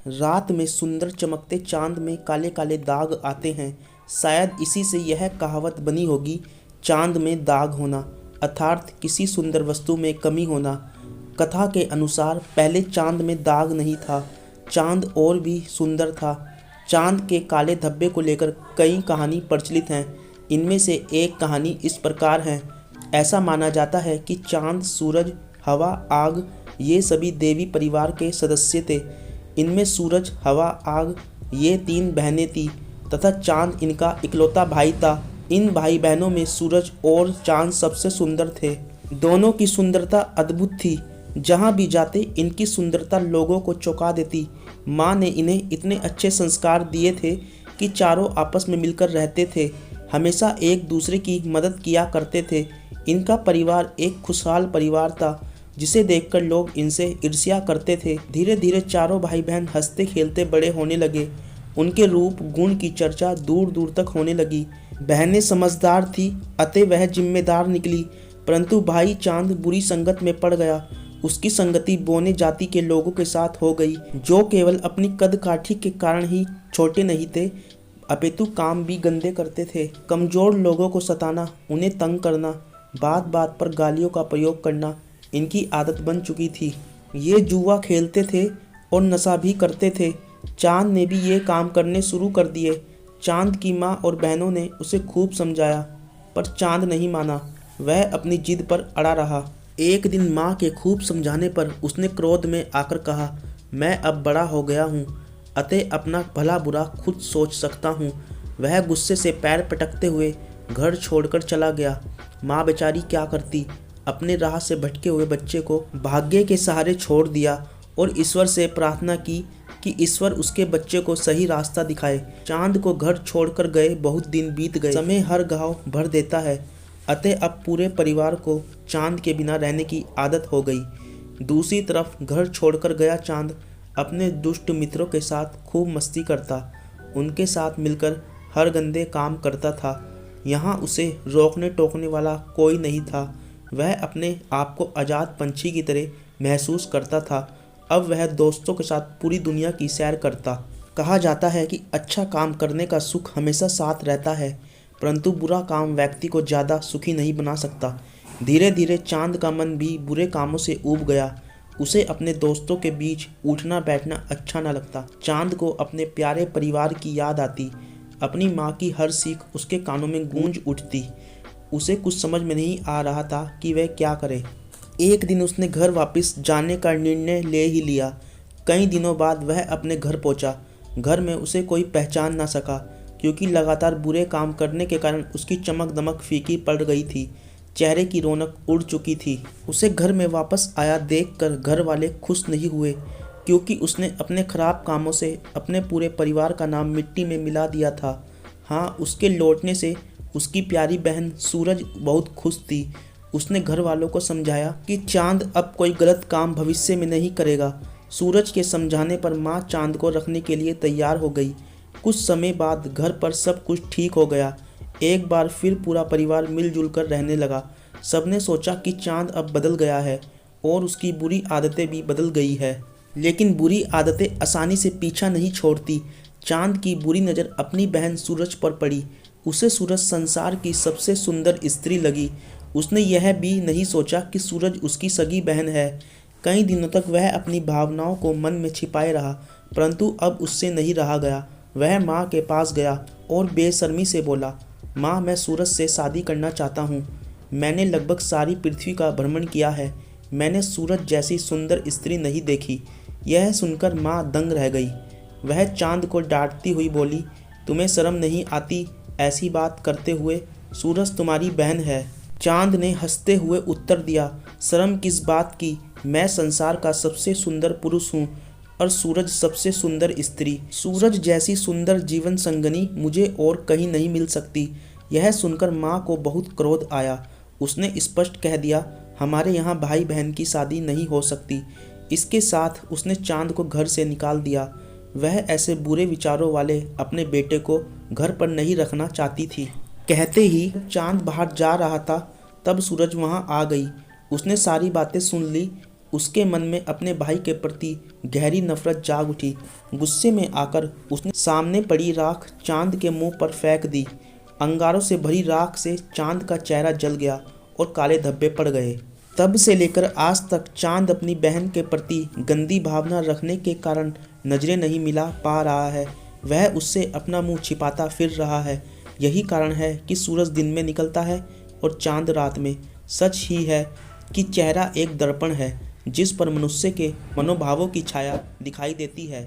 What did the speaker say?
रात में सुंदर चमकते चांद में काले काले दाग आते हैं। शायद इसी से यह कहावत बनी होगी, चांद में दाग होना अर्थात किसी सुंदर वस्तु में कमी होना। कथा के अनुसार पहले चांद में दाग नहीं था, चांद और भी सुंदर था। चांद के काले धब्बे को लेकर कई कहानी प्रचलित हैं। इनमें से एक कहानी इस प्रकार है। ऐसा माना जाता है कि चांद, सूरज, हवा, आग ये सभी देवी परिवार के सदस्य थे। इनमें सूरज, हवा, आग ये 3 बहनें थीं तथा चांद इनका इकलौता भाई था। इन भाई बहनों में सूरज और चांद सबसे सुंदर थे। दोनों की सुंदरता अद्भुत थी। जहाँ भी जाते इनकी सुंदरता लोगों को चौंका देती। माँ ने इन्हें इतने अच्छे संस्कार दिए थे कि चारों आपस में मिलकर रहते थे, हमेशा एक दूसरे की मदद किया करते थे। इनका परिवार एक खुशहाल परिवार था जिसे देखकर लोग इनसे ईर्ष्या करते थे। धीरे धीरे चारों भाई बहन हंसते खेलते बड़े होने लगे। उनके रूप गुण की चर्चा दूर दूर तक होने लगी। बहनें समझदार थी अतः वह जिम्मेदार निकली, परंतु भाई चांद बुरी संगत में पड़ गया। उसकी संगति बौने जाति के लोगों के साथ हो गई, जो केवल अपनी कद काठी के कारण ही छोटे नहीं थे अपितु काम भी गंदे करते थे। कमजोर लोगों को सताना, उन्हें तंग करना, बात बात पर गालियों का प्रयोग करना इनकी आदत बन चुकी थी। ये जुआ खेलते थे और नशा भी करते थे। चांद ने भी ये काम करने शुरू कर दिए। चांद की माँ और बहनों ने उसे खूब समझाया, पर चांद नहीं माना। वह अपनी जिद पर अड़ा रहा। एक दिन माँ के खूब समझाने पर उसने क्रोध में आकर कहा, मैं अब बड़ा हो गया हूँ, अतः अपना भला बुरा खुद सोच सकता हूँ। वह गुस्से से पैर पटकते हुए घर छोड़कर चला गया। माँ बेचारी क्या करती, अपने राह से भटके हुए बच्चे को भाग्य के सहारे छोड़ दिया और ईश्वर से प्रार्थना की कि ईश्वर उसके बच्चे को सही रास्ता दिखाए। चांद को घर छोड़कर गए बहुत दिन बीत गए। समय हर घाव भर देता है, अतः अब पूरे परिवार को चांद के बिना रहने की आदत हो गई। दूसरी तरफ घर छोड़कर गया चांद अपने दुष्ट मित्रों के साथ खूब मस्ती करता, उनके साथ मिलकर हर गंदे काम करता था। यहाँ उसे रोकने टोकने वाला कोई नहीं था। वह अपने आप को आज़ाद पंछी की तरह महसूस करता था। अब वह दोस्तों के साथ पूरी दुनिया की सैर करता। कहा जाता है कि अच्छा काम करने का सुख हमेशा साथ रहता है, परंतु बुरा काम व्यक्ति को ज़्यादा सुखी नहीं बना सकता। धीरे धीरे चांद का मन भी बुरे कामों से ऊब गया। उसे अपने दोस्तों के बीच उठना बैठना अच्छा न लगता। चांद को अपने प्यारे परिवार की याद आती। अपनी माँ की हर सीख उसके कानों में गूंज उठती। उसे कुछ समझ में नहीं आ रहा था कि वह क्या करे। एक दिन उसने घर वापस जाने का निर्णय ले ही लिया। कई दिनों बाद वह अपने घर पहुंचा। घर में उसे कोई पहचान ना सका, क्योंकि लगातार बुरे काम करने के कारण उसकी चमक दमक फीकी पड़ गई थी। चेहरे की रौनक उड़ चुकी थी। उसे घर में वापस आया देखकर घर वाले खुश नहीं हुए, क्योंकि उसने अपने खराब कामों से अपने पूरे परिवार का नाम मिट्टी में मिला दिया था। हाँ, उसके लौटने से उसकी प्यारी बहन सूरज बहुत खुश थी। उसने घर वालों को समझाया कि चांद अब कोई गलत काम भविष्य में नहीं करेगा। सूरज के समझाने पर माँ चांद को रखने के लिए तैयार हो गई। कुछ समय बाद घर पर सब कुछ ठीक हो गया। एक बार फिर पूरा परिवार मिलजुल कर रहने लगा। सबने सोचा कि चांद अब बदल गया है और उसकी बुरी आदतें भी बदल गई है। लेकिन बुरी आदतें आसानी से पीछा नहीं छोड़ती। चांद की बुरी नज़र अपनी बहन सूरज पर पड़ी। उसे सूरज संसार की सबसे सुंदर स्त्री लगी। उसने यह भी नहीं सोचा कि सूरज उसकी सगी बहन है। कई दिनों तक वह अपनी भावनाओं को मन में छिपाए रहा, परंतु अब उससे नहीं रहा गया। वह माँ के पास गया और बेशर्मी से बोला, माँ, मैं सूरज से शादी करना चाहता हूँ। मैंने लगभग सारी पृथ्वी का भ्रमण किया है, मैंने सूरज जैसी सुंदर स्त्री नहीं देखी। यह सुनकर माँ दंग रह गई। वह चांद को डांटती हुई बोली, तुम्हें शर्म नहीं आती ऐसी बात करते हुए? सूरज तुम्हारी बहन है। चांद ने हंसते हुए उत्तर दिया, शर्म किस बात की, मैं संसार का सबसे सुंदर पुरुष हूँ और सूरज सबसे सुंदर स्त्री। सूरज जैसी सुंदर जीवन संगनी मुझे और कहीं नहीं मिल सकती। यह सुनकर माँ को बहुत क्रोध आया। उसने स्पष्ट कह दिया, हमारे यहाँ भाई बहन की शादी नहीं हो सकती। इसके साथ उसने चांद को घर से निकाल दिया। वह ऐसे बुरे विचारों वाले अपने बेटे को घर पर नहीं रखना चाहती थी। कहते ही चांद बाहर जा रहा था, तब सूरज वहां आ गई। उसने सारी बातें सुन ली। उसके मन में अपने भाई के प्रति गहरी नफरत जाग उठी। गुस्से में आकर उसने सामने पड़ी राख चांद के मुंह पर फेंक दी। अंगारों से भरी राख से चांद का चेहरा जल गया और काले धब्बे पड़ गए। तब से लेकर आज तक चांद अपनी बहन के प्रति गंदी भावना रखने के कारण नजरें नहीं मिला पा रहा है। वह उससे अपना मुंह छिपाता फिर रहा है। यही कारण है कि सूरज दिन में निकलता है और चांद रात में। सच ही है कि चेहरा एक दर्पण है जिस पर मनुष्य के मनोभावों की छाया दिखाई देती है।